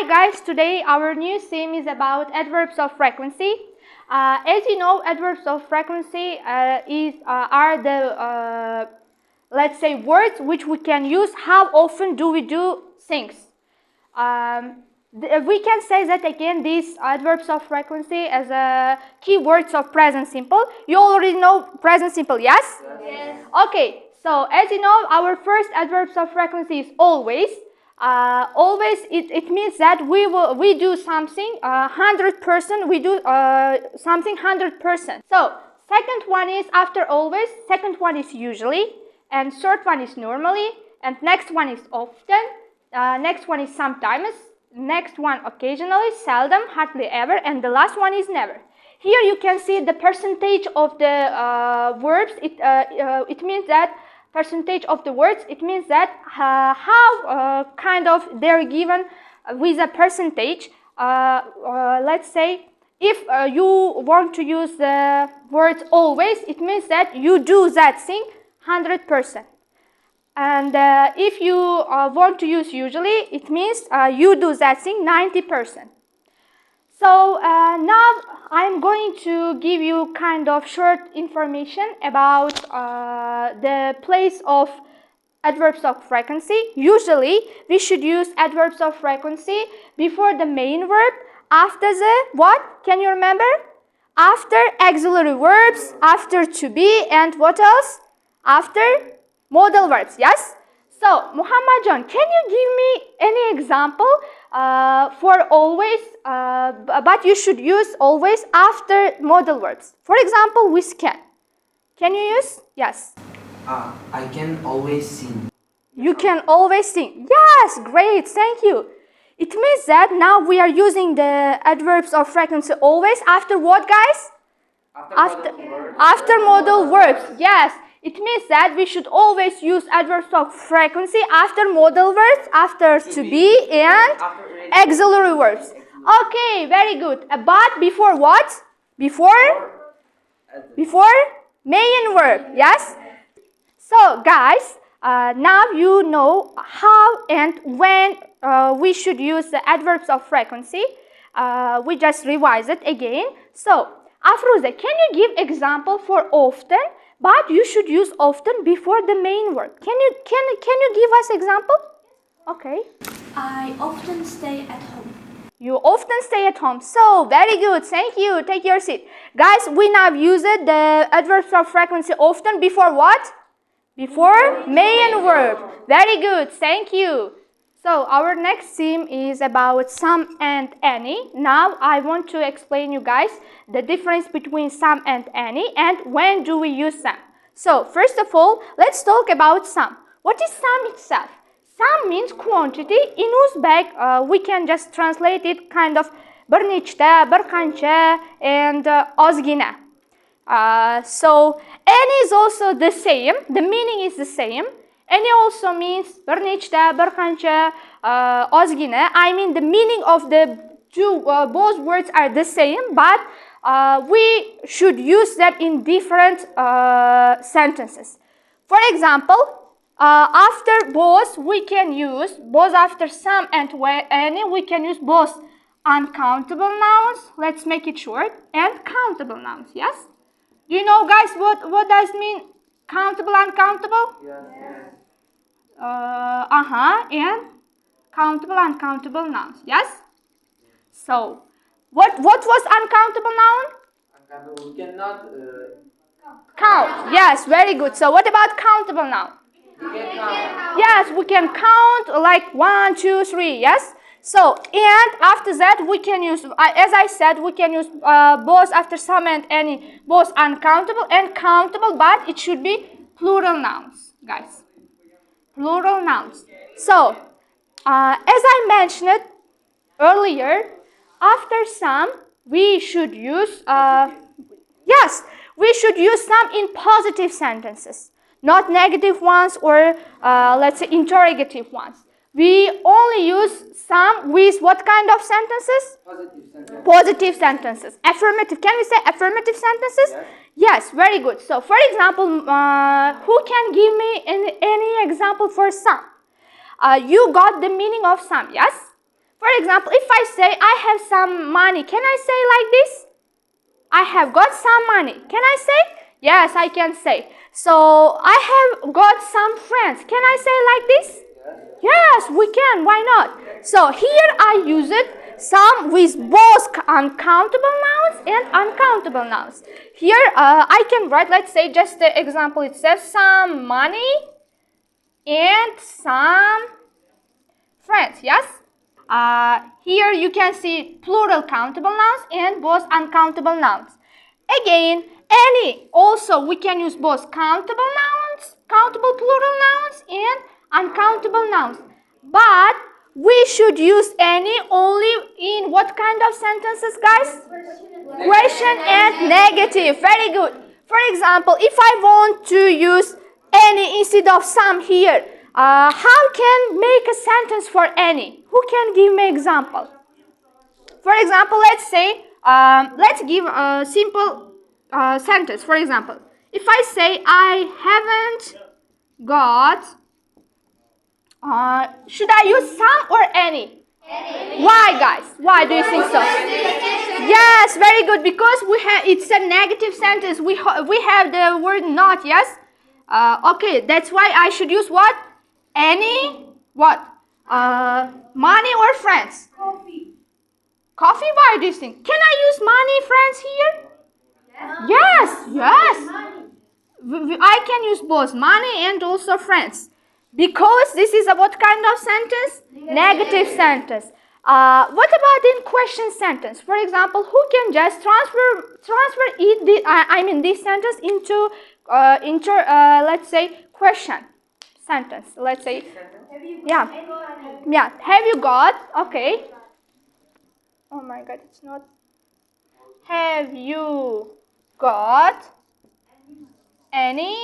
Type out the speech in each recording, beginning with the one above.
Hi guys, today our new theme is about adverbs of frequency. As you know, adverbs of frequency are the let's say words which we can use. How often do we do things? We can say that again, these adverbs of frequency as keywords of present simple. You already know present simple, yes? Yes. Okay, so as you know, our first adverbs of frequency is always. Always, it means that we do something 100%. We do something 100%. So second one is after always. Second one is usually, and third one is normally, and next one is often. Next one is sometimes. Next one occasionally, seldom, hardly ever, and the last one is never. Here you can see the percentage of the verbs. It means that percentage of the words. It means that how kind of they're given with a percentage. Let's say if you want to use the word always, it means that you do that thing 100%. And if you want to use usually, it means you do that thing 90%. So now I'm going to give you kind of short information about the place of adverbs of frequency. Usually we should use adverbs of frequency before the main verb, after the what? Can you remember? After auxiliary verbs, after to be, and what else? After modal verbs, yes? So, Muhammad John, can you give me any example for always, but you should use always after modal verbs. For example, with can. Can you use? Yes. I can always sing. You can always sing. Yes, great, thank you. It means that now we are using the adverbs of frequency always after what, guys? After modal verbs. Yes. It means that we should always use adverbs of frequency after modal verbs, after to be, and auxiliary verbs. Okay, very good. But before what? Before main verb, yes? So guys, now you know how and when we should use the adverbs of frequency. We just revise it again. So, Afroza, can you give example for often? But you should use often before the main verb. Can you give us example? Okay. I often stay at home. You often stay at home. So, very good. Thank you. Take your seat. Guys, we now use it, the adverbs of frequency often before what? Before main verb. Very good. Thank you. So, our next theme is about some and any. Now, I want to explain you guys the difference between some and any and when do we use some. So, first of all, let's talk about some. What is some itself? Some means quantity. In Uzbek, we can just translate it kind of bir nechta, bir qancha, and ozgina. So, any is also the same. The meaning is the same. Any also means bir nechta, bir qancha, ozgina. I mean, the meaning of the two, both words are the same, but we should use them in different sentences. For example, after both, we can use both after some and any. We can use both uncountable nouns. Let's make it short, and countable nouns. Yes. Do you know, guys, what does mean countable, uncountable? Yes. And countable, uncountable nouns. Yes. So, what was uncountable noun? Uncountable. We cannot Count. Yes, very good. So, what about countable noun? we can count. Yes, we can count like 1, 2, 3. Yes. So, and after that, we can use, as I said, we can use both after some and any, both uncountable and countable, but it should be plural nouns, guys. Plural nouns. So, as I mentioned earlier, after some, we should use, we should use some in positive sentences, not negative ones or, let's say, interrogative ones. We only use some with what kind of sentences? Positive sentence. Positive sentences. Affirmative. Can we say affirmative sentences? Yes. Yes, very good. So, for example, who can give me any example for some? You got the meaning of some, yes? For example, if I say I have some money, can I say like this? I have got some money. Can I say? Yes, I can say. So I have got some friends. Can I say like this? Yes, we can. Why not? So here I use it some with both uncountable nouns and uncountable nouns. Here I can write, let's say, just the example. It says some money and some friends. Yes? Here you can see plural countable nouns and both uncountable nouns. Again, any. Also, we can use both countable nouns, countable plural nouns, and uncountable nouns. But we should use any only in what kind of sentences, guys? Question and negative. Very good. For example, if I want to use any instead of some here, how can make a sentence for any? Who can give me example? For example, let's say, let's give a simple sentence. For example, if I say I haven't got, should I use some or any? Any. Why, guys? Why do you think so? Yes, very good. Because we have it's a negative sentence. We have the word not. Yes. Okay, that's why I should use what? Any what? Money or friends? Coffee. Coffee? Why do you think? Can I use money, friends here? Yes. Yes. I can use both money and also friends. Because this is a what kind of sentence? Negative sentence. What about in question sentence? For example, who can just transfer this sentence into let's say question sentence. Let's say yeah. Have you got? Okay. Oh my God, it's not. Have you got any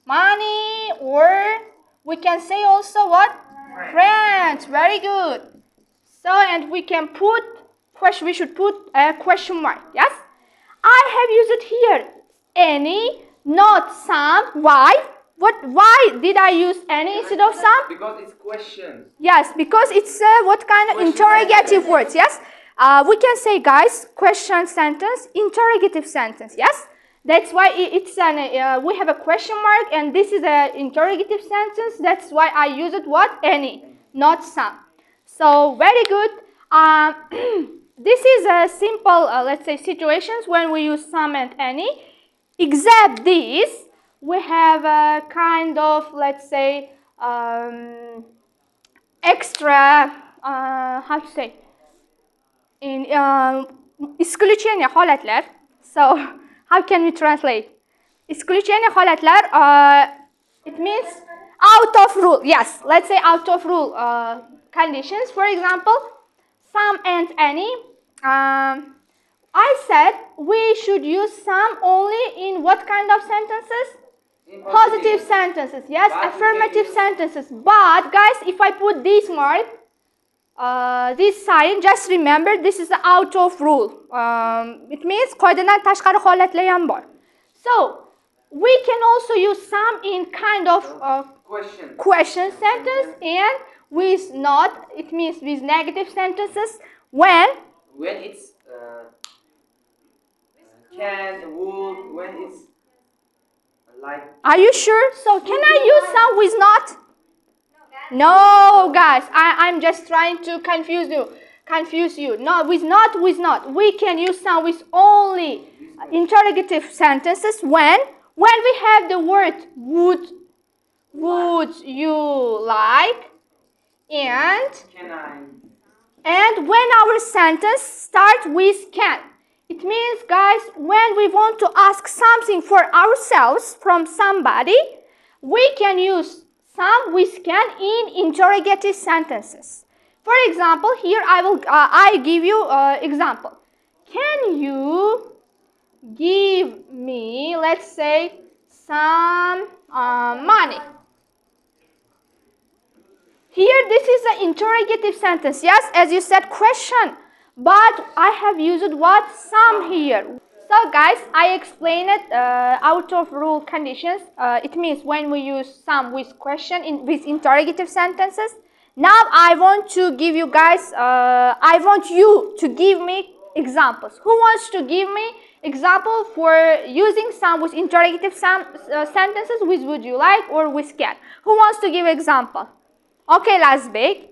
money? Or we can say also what? Friends. Very good. So, and we can put question. We should put a question mark. Yes. I have used it here. Any, not some. Why? Why did I use any instead of some? Because it's questions. Yes, because it's what kind of interrogative words. Yes. We can say, guys, question sentence, interrogative sentence. Yes. That's why it's an we have a question mark, and this is an interrogative sentence. That's why I use it what? Any, not some. So very good. This is a simple, let's say, situations when we use some and any. Except this, we have a kind of, let's say, extra, how to say, in исключение holatlar. So how can we translate? Исключение holatlar, it means out of rule. Yes, let's say out of rule conditions. For example, some and any. I said we should use some only in what kind of sentences? Positive sentences. Yes, affirmative sentences. But guys, if I put this mark, this sign, just remember this is out of rule. It means qoidadan tashqari holatlar ham bor. So we can also use some in kind of question sentence, and with not, it means with negative sentences when it's can, would, when it's like. Are you sure? So can I use some with not? No, guys, I'm just trying to confuse you. No, with not. We can use some with only interrogative sentences when we have the word would you like, and Can I? and when our sentence starts with can. It means, guys, when we want to ask something for ourselves from somebody, we can use some with can in interrogative sentences. For example, here I give you example. Can you give me, let's say, some money? Here, this is an interrogative sentence. Yes, as you said, question. But I have used what? Some here. So, guys, I explained it out of rule conditions. It means when we use some with question with interrogative sentences. Now I want to give you guys, I want you to give me examples. Who wants to give me example for using some with interrogative sentences with would you like or with can? Who wants to give example? Okay, Lazbek.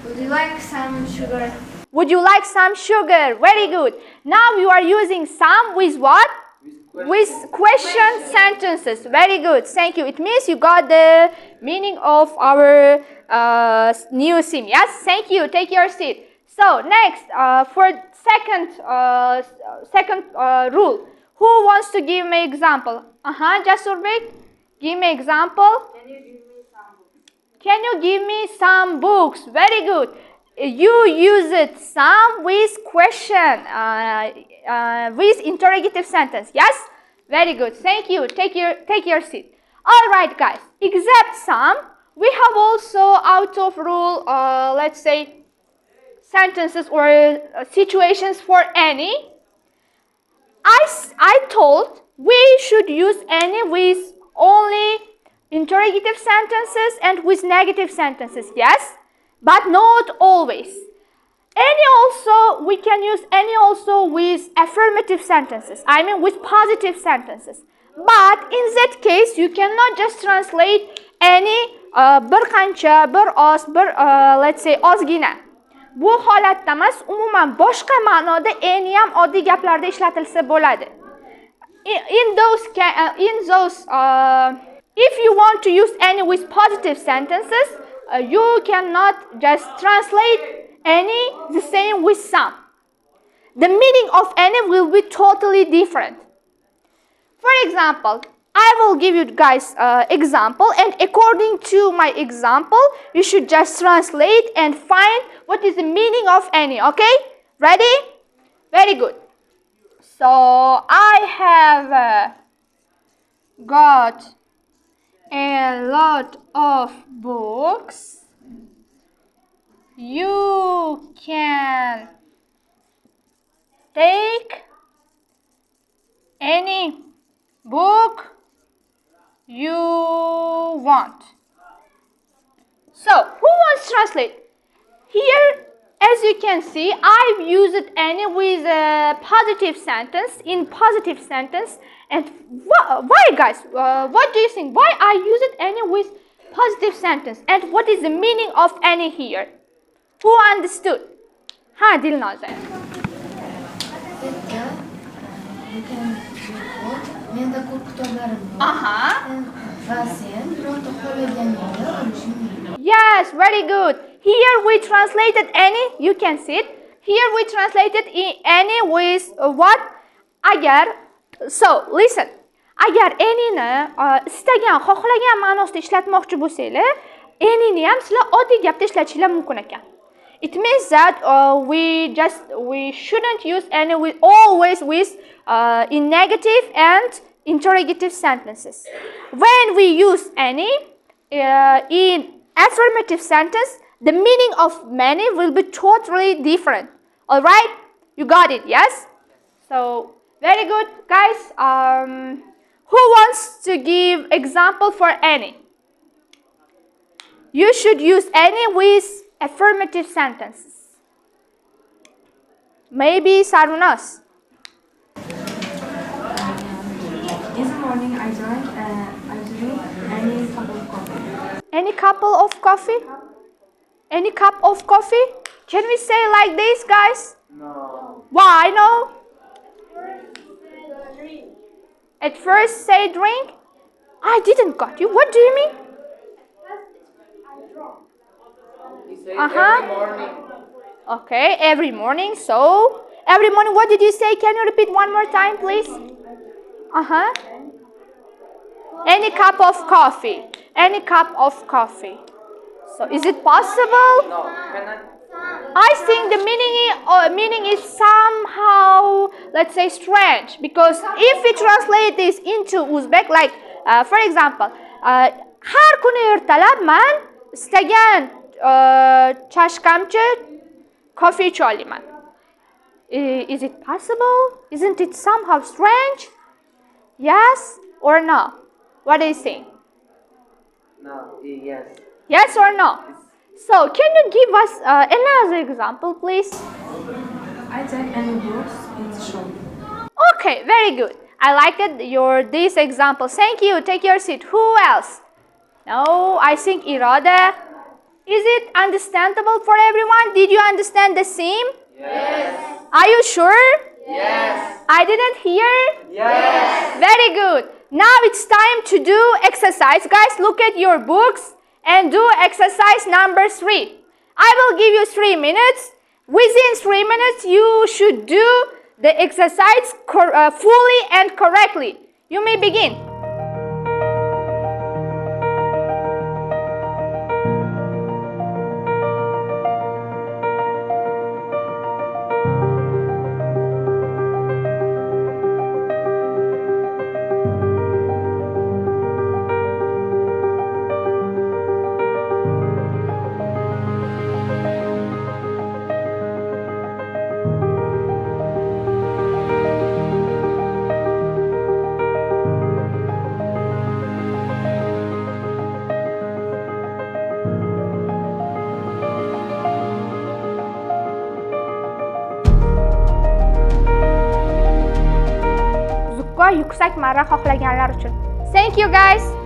Would you like some sugar? Would you like some sugar? Very good. Now you are using some with what? With question sentences. Very good. Thank you. It means you got the meaning of our new sim. Yes. Thank you. Take your seat. So next, for second rule, who wants to give me example? Jasurbek, give me example. Can you give me some books? Very good. You use it some with question, with interrogative sentence. Yes? Very good. Thank you. Take your seat. All right, guys. Except some, we have also out of rule, let's say, sentences or situations for any. I told we should use any with only interrogative sentences and with negative sentences, yes, but not always. Any also, we can use any also with affirmative sentences, I mean with positive sentences. But in that case, you cannot just translate any bir qancha, bir oz, bir let's say ozgina. Bu holatda emas, umuman boshqa ma'noda eni ham oddiy gaplarda ishlatilsa bo'ladi. In those if you want to use any with positive sentences, you cannot just translate any the same with some. The meaning of any will be totally different. For example, I will give you guys example, and according to my example, you should just translate and find what is the meaning of any. Okay? Ready? Very good. So I have got a lot of books. You can take any book you want. So, who wants to translate? Here, as you can see, I've used any with a positive sentence, in positive sentence. And why, guys? What do you think? Why I use it any with positive sentence? And what is the meaning of any here? Who understood? Dilnoza. Menda ko'p kitoblarim bor. Va sen bironta xohlaganingni olishing mumkin. Yes, very good. Here we translated any, you can see it. Here we translated any with what? Agar. So, listen. Agar anyni istagan, xohlagan ma'nosida ishlatmoqchi bo'lsanglar, anyni ham sizlar oddiy gapda ishlatishinglar mumkin ekan. It means that we shouldn't use any with always with in negative and interrogative sentences. When we use any in affirmative sentence, the meaning of many will be totally different. All right? You got it? Yes? So very good, guys. Who wants to give example for any? You should use any with affirmative sentences. Maybe Sarunas. This morning I drank any cup of coffee. Any couple of coffee? Any cup of coffee? Can we say like this, guys? No. Why no? At first say drink. I didn't got you. What do you mean? He said every morning. Okay, every morning. So, every morning, what did you say? Can you repeat one more time, please? Any cup of coffee. Any cup of coffee. So, is it possible? No, cannot. I think the meaning is somehow, let's say, strange, because if we translate this into Uzbek, like for example, har kuni ertalab man istagan chashkamcha coffee icha olaman. Is it possible? Isn't it somehow strange? Yes or no? What do you think? No, yes. Yes or no? So, can you give us another example, please? I take any books in the shop. Okay, very good. I like this example. Thank you. Take your seat. Who else? No, I think Irada. Is it understandable for everyone? Did you understand the theme? Yes. Are you sure? Yes. I didn't hear? Yes. Very good. Now it's time to do exercise. Guys, look at your books and do exercise number 3. I will give you 3 minutes. Within 3 minutes, you should do the exercise fully and correctly. You may begin. Zukko yuksak marra xohlaganlar uchun. Thank you guys.